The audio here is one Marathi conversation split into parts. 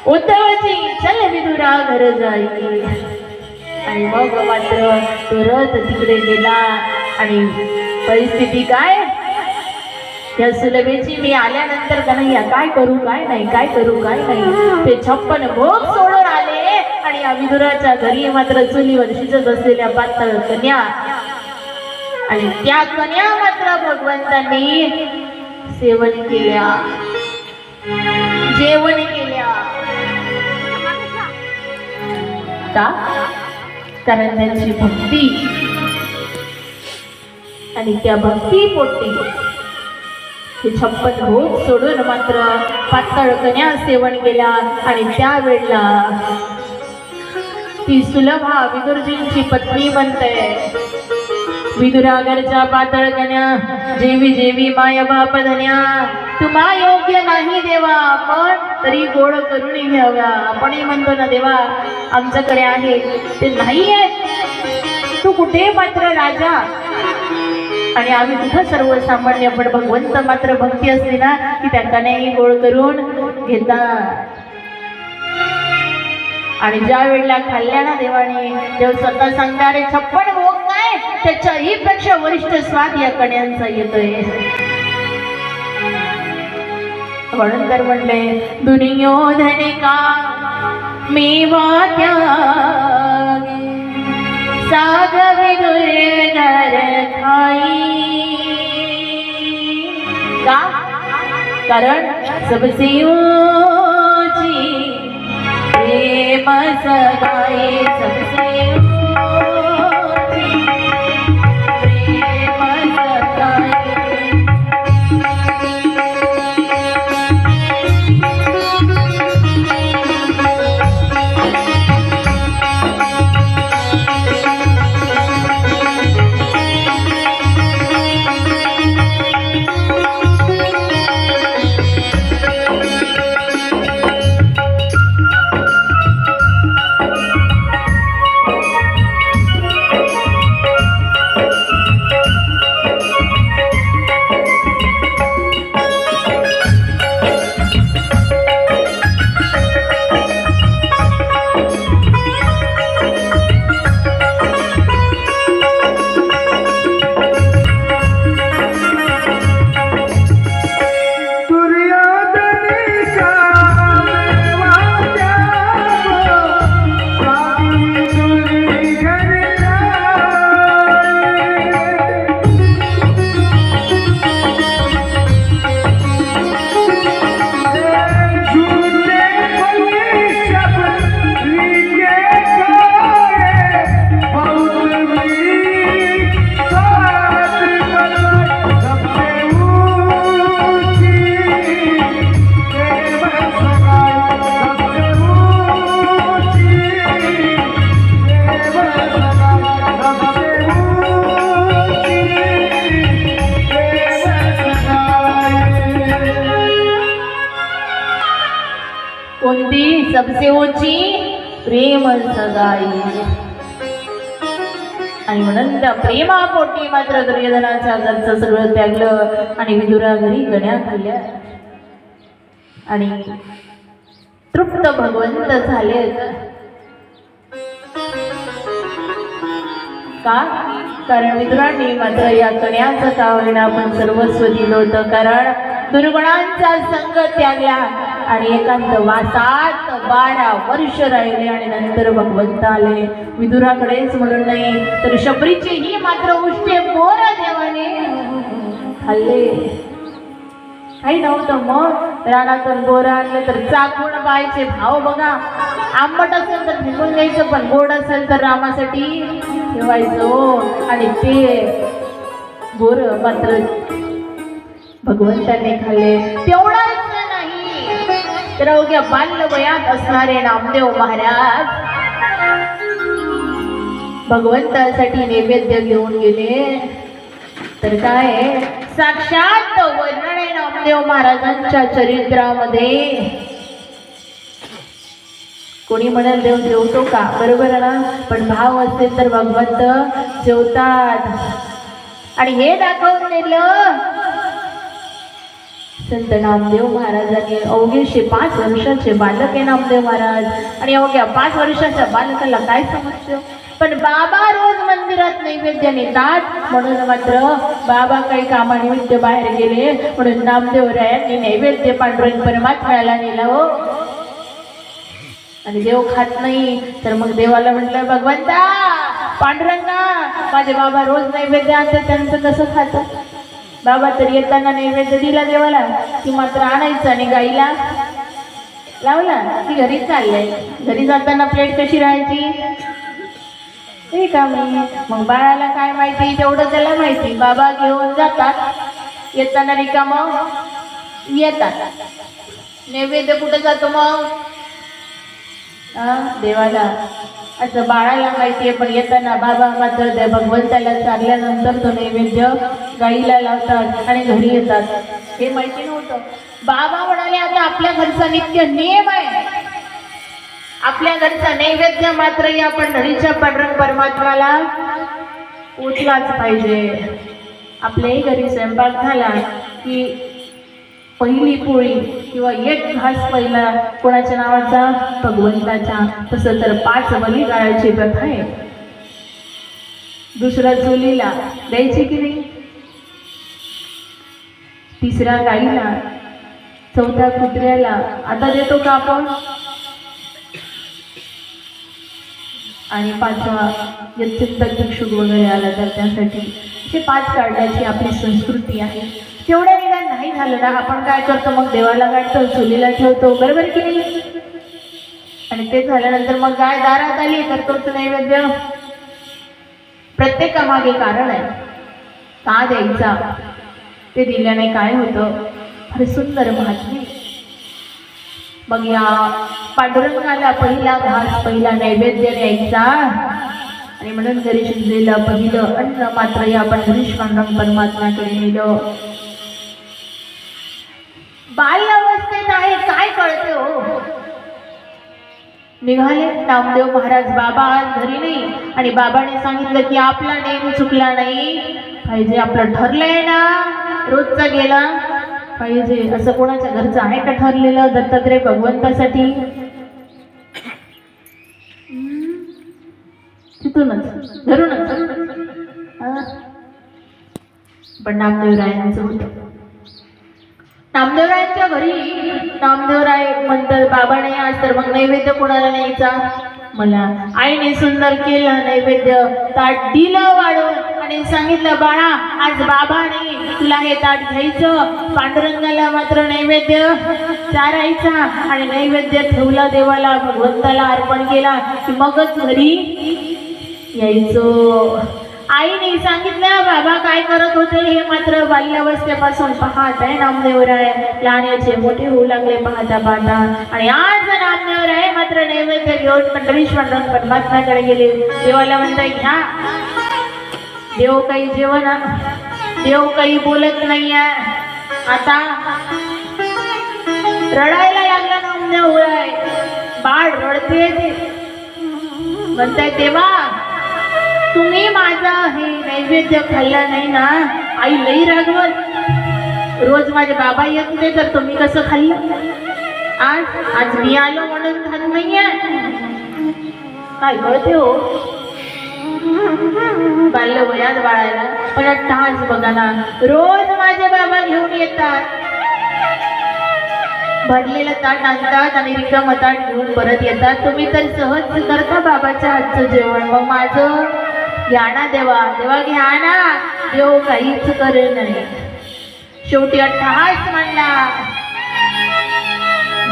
उद्धवची चल विदुरा घर जाई. आणि मग मात्र तो रथ तिकडे गेला. आणि परिस्थिती काय, या सुलभेची मी आल्यानंतर कन्हैया काय करू काय नाही, काय करू काय नाही, ते 56 भोग सोडून आले. आणि या विदुराच्या घरी मात्र चुलीवर शिजत असलेल्या पातळ कन्या, आणि त्या कन्या मात्र भगवंतांनी सेवन केल्या, जेवण केल्या. का? कारण त्यांची भक्ती, आणि त्या भक्ती पोटी हे 56 भोग सोडून मात्र पातळ कन्या सेवन केला. आणि त्यावेळेला ती सुलभा विदुरजींची पत्नी बनते. विदुरागरच्या पातळ कन्या, जेवी जेवी माय बाप धन्या, तुम्हा योग्य नाही देवा, पण तरी गोड करून घ्याव्या. आपणही म्हणतो ना देवा आमच्याकडे आहे, ते नाहीये, तू कुठे मात्र राजा, आणि आम्ही कुठं सर्वसामान्य, पण भगवंत मात्र भक्ती असते ना की त्या कन्याही गोड करून घेतात. आणि ज्या वेळेला खाल्ल्या ना देवाने, देव स्वतः सांगणारे 56 भोग काय, त्याच्याही पेक्षा वरिष्ठ स्वाद या कन्यांचा येतोय. म्हणून तर म्हणले दुर्योधने का मेवा त्यागे, साग विदुर खाई. का? कारण सबसे ऊंची प्रेम सगाई, सबसे ऊंची प्रेम सगाई. कोणती? सबसे ऊंची प्रेम सगाई. आणि म्हणून त्या प्रेमापोटी मात्र दुर्योधनाच्या घरचं सगळं त्यागलं आणि विदुरा घरी कन्या खाल्ल्या आणि तृप्त भगवंत झाले. का? कारण विदुरांनी मात्र या कन्याचं कावळीनं आपण सर्वस्व दिलं होतं. कारण दुर्गुणांचा संग त्यागला आणि एकांत वासात 12 वर्ष राहिले आणि नंतर भगवंत आले. विदुराकडेच म्हणून नाही तर शबरीचे ही मात्र उष्टे मोर देवाने खाल्ले. काही नव्हतं मग रानातून बोर आणलं तर चाकून पाहायचे. भाव बघा, आंबट असेल तर फेकून द्यायचं, पण गोड असेल तर रामासाठी ठेवायचं. आणि ते बोर मात्र भगवंताने खाल्ले. तेवढाच नाही तर अवघ्या बाल्यवयात असणारे नामदेव महाराज भगवंतासाठी नैवेद्य घेऊन गेले. तर काय साक्षात वर्णन आहे नामदेव महाराजांच्या चरित्रामध्ये. कोणी म्हणाल देव जेवतो का? बरोबर ना, पण भाव असेल तर भगवंत जेवतात. आणि हे दाखवून दिलं संत नामदेव महाराजांनी अवघे 5 वर्षाचे बालक आहे नामदेव महाराज, आणि अवघ्या 5 वर्षाच्या बालकाला काय समजतं? पण बाबा रोज मंदिरात नैवेद्य नेतात, म्हणून मात्र बाबा काही कामानिमित्त बाहेर गेले, म्हणून नामदेवरायांनी नैवेद्य पांडुरंग परमात्म्याला नेला हो. आणि देव खात नाही, तर मग देवाला म्हटलं, भगवंता पांडुरंगा, माझे बाबा रोज नैवेद्य आणतात, त्यांचं कसं खातं? बाबा तर येताना नैवेद्य दिला देवाला की मात्र आणायचं आणि गाईला लावला की घरी चाललंय. घरी जाताना प्लेट कशी राहायची? ते का मी मग बाळाला काय माहिती? तेवढं त्याला माहिती. बाबा घेऊन जातात, येताना रिकामं येतात. नैवेद्य कुठं जातो मग? देवाला. असं बाळाला माहिती आहे, पण येताना बाबा मात्र त्या भगवंताला चारल्यानंतर तो नैवेद्य गाईला लावतात आणि घरी येतात. हे माहिती नव्हतं. बाबा म्हणाले, आता आपल्या घरचा नित्य नियम आहे, आपल्या घरचा नैवेद्य मात्र या पंढरीच्या पांडुरंग परमात्म्याला पोचलाच पाहिजे. आपल्याही घरी स्वयंपाक झाला की पहिली पोळी किंवा एक घास पहिला कोणाच्या नावाचा? भगवंताच्या. तसं तर 5 बली गाळायची प्रथा आहे. दुसरा चुलीला द्यायची की नाही, तिसरा गाईला, चौथा कुत्र्याला. आता देतो का आपण? आणि 5वा चिंतक भिक्षुक वगैरे आला तर त्यासाठी. हे 5 काढण्याची आपली संस्कृती आहे. तेवढ्या निदान नाही झालं ना, आपण काय करतो मग? देवाला काढतो, चुलीला ठेवतो, बरोबर की नाही? आणि ते झाल्यानंतर मग गाय दारात आली, करतोच नैवेद्य. प्रत्येकामागे कारण आहे का द्यायचा. ते दिल्याने काय होतं? फार सुंदर महात्म्य. मग या पांडुरंगाला पहिला घास, पहिला नैवेद्य द्यायचा, आणि म्हणून घरी शिजलेलं पहिलं अन्न मात्र या पंढरीश पांडुरंग परमात्म्याकडे नेलं. बाल्य अवस्थेत आहे, काय कळते हो? निघाले नामदेव महाराज. बाबा आज घरी नाही, आणि बाबाने सांगितलं की आपला नेम चुकला नाही पाहिजे, आपलं ठरलंय ना रोजचा गेला पाहिजे. असं कोणाच्या घरचं आहे का ठरलेलं दत्तात्रय भगवंतासाठी? तिथूनच घरूनच. पण नामदेवरायांचं होतं. नामदेवरायांच्या घरी नामदेवराय म्हणतात, बाबाने आज तर मग नैवेद्य कोणाला न्यायचा? मला. आईने सुंदर केलं नैवेद्य, ताट दिलं वाढून आणि सांगितलं, बाळा आज बाबाने तुला हे ताट घ्यायचं, पांडुरंगाला मात्र नैवेद्य चारायचा. आणि नैवेद्य ठेवला देवाला, भगवंताला अर्पण केला की मगच घरी यायचं. आईने सांगितलं, बाबा काय करत होते हे मात्र बाल्यावस्थेपासून पाहत आहे नामदेवराय. लहानाचे मोठे होऊ लागले पाहता पाहता. आणि आज नामदेवराय मात्र नैवेद्य घेऊन पंढरीश पांडुरंग परमात्म्याकडे गेले. देवाला म्हणताय, घ्या. देव काही जेवण, देव काही बोलत नाहीये. आता रडायला लागला नामदेवराय. बाळ रडते ते. म्हणताय, देवा तुम्ही माझा हे नैवेद्य खाल्ला नाही ना, आई लई रागवत. रोज माझे बाबा येत नाही तर तुम्ही कसं खाल्लं? आज मी आलो म्हणून खात नाहीये. काय कळते हो बाल्य वयात बाळायला. पण तास बघा ना, रोज माझे बाबा घेऊन येतात, भरलेलं ताट आणतात आणि रिकामं ताट घेऊन परत येतात. तुम्ही तर सहज करता बाबाच्या हातचं जेवण, मग माझं घ्या ना देवा. देवा घ्या ना. देव काहीच करे नाही. शेवटी अट्टहास म्हणला,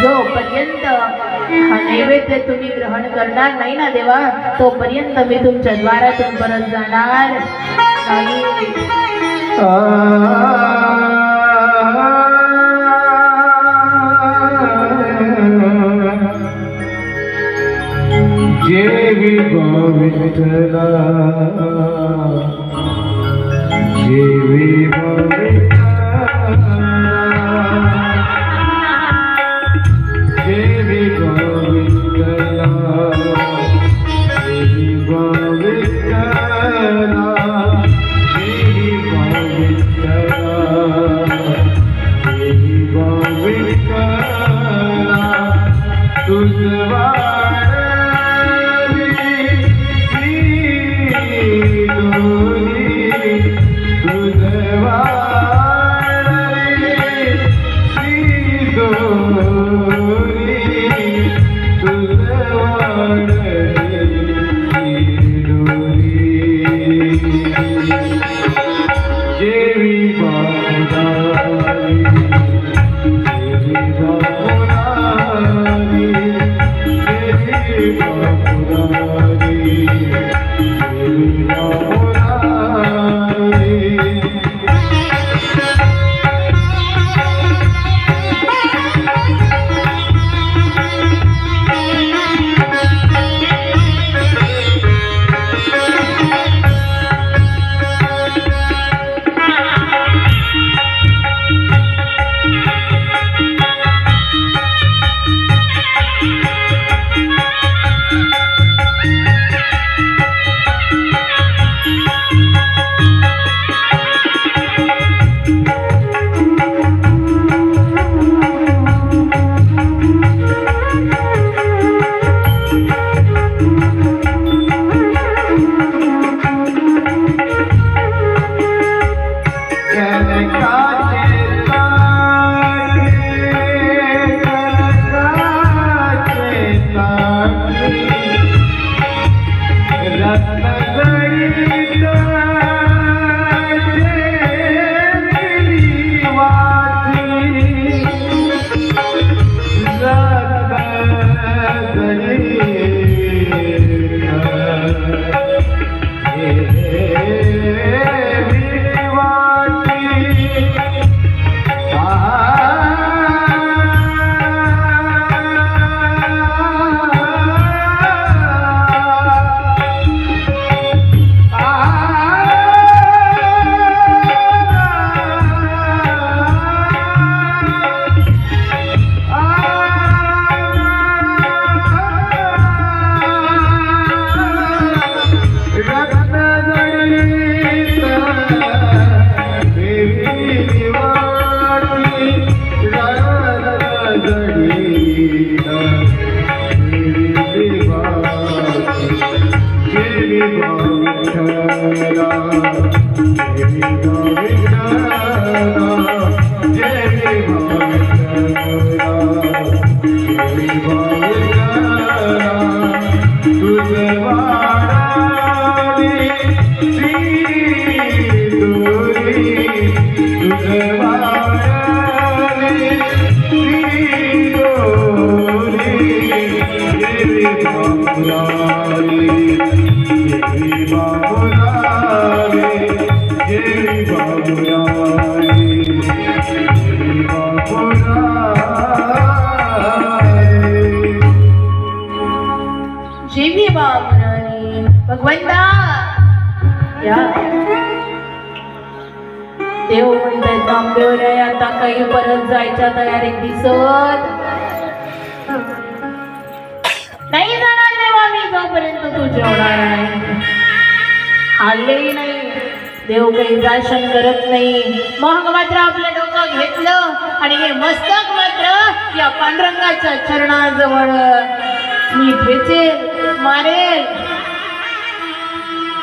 जोपर्यंत हा नैवेद्य तुम्ही ग्रहण करणार नाही ना देवा, तोपर्यंत मी तुमच्या द्वारातून परत जाणार नाही. जेवी विठ्ठला, जेवी विठ्ठला, जेवी विठ्ठला, जेवी विठ्ठला, जेवी विठ्ठला, जेवी जेवी बाबराणी भगवंता या देव म्हणताय नामदेव रे आता काही परत जायच्या तयारीत दिसत नाही जाणार देवा मी जोपर्यंत तू जेवणार नाही हल्लेही नाही देव काही दर्शन करत नाही मग मात्र आपलं डोकं घेतलं आणि हे मस्तक मात्र या पांडुरंगाच्या चरणाजवळ मी ठेचेल मारेल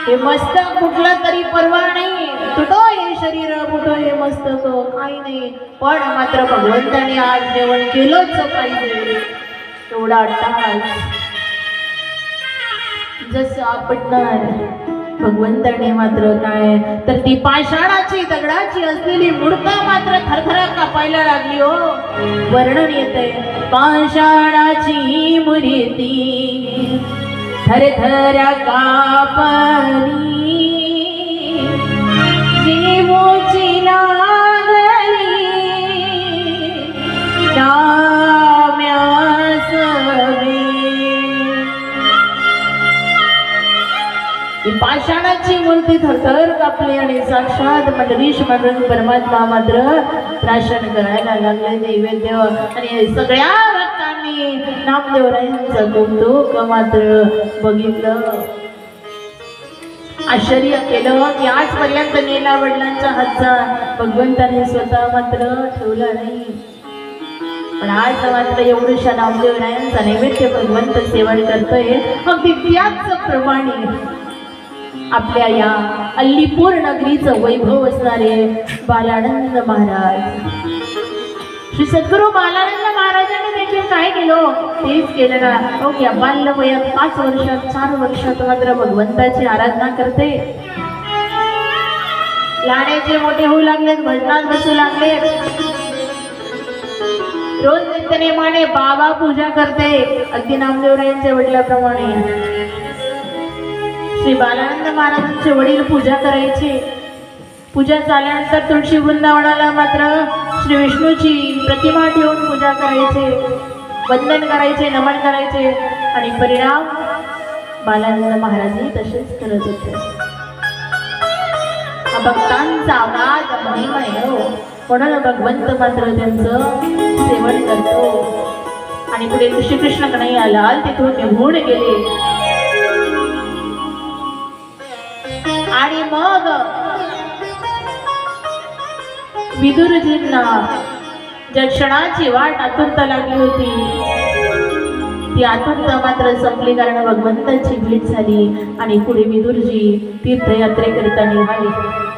हे मस्तक कुठलं तरी परवा नाही तुटो हे शरीर कुठं हे मस्तक काही नाही पण मात्र भगवंताने आज जेवण केलंच पाहिजे तेवढा तास जसं आपटणार भगवंताने मात्र काय तर ती पाषाणाची दगडाची असलेली मूर्ता मात्र थरथरा कापायला लागली हो वर्णन येते पाषाणाची मूर्ती थरथरा कापली जीवोची लागली राम्यास पाषाणाची मूर्ती थरथर कापली आणि साक्षात मंडलीश म्हणून परमात्मा मात्र प्राशन करायला लागले नैवेद्य आणि सगळ्या भक्तांनी नामदेवरायांचं कौतुक मात्र बघितलं आश्चर्य केलं की आजपर्यंत नेला वडिलांच्या हातचा भगवंताने स्वतः मात्र ठेवला नाही पण आज मात्र एवढ्याशा नामदेवरायांचा नैवेद्य भगवंत सेवन करतोय. अगदी त्याच प्रमाणे आपल्या या अल्लीपूर नगरीचं वैभव असणारे बालानंद महाराज, श्री सद्गुरू बालानंद महाराजांनी देखील काय केलं, तेच केलं ना. हो या बाल्यवयात 5 वर्षात 4 वर्षात मात्र भगवंताची आराधना करते. लहानाचे मोठे होऊ लागलेत, भजनात बसू लागलेत, रोज नित्यनेमाने बाबा पूजा करते. अगदी नामदेवरायांच्या वडिलाप्रमाणे श्री बालानंद महाराजांचे वडील पूजा करायचे. पूजा झाल्यानंतर तुळशी वृंदावनाला मात्र श्री विष्णूची प्रतिमा ठेवून पूजा करायचे, वंदन करायचे, नमन करायचे. आणि परिणाम बालानंद महाराजही तसेच करत होते. हा भक्तांचा आवाज महिमा आहे हो. म्हणून भगवंत मात्र त्यांचं सेवन करतो. आणि पुढे श्रीकृष्ण कन्हैया लाल तिथून निघून गेले. आणि मग विदुरजींना ज्या क्षणाची वाट आतुरता लागली होती, ती आतुरता मात्र संपली, कारण भगवंताची भेट झाली. आणि पुढे विदुरजी तीर्थयात्रेकरिता निघाले.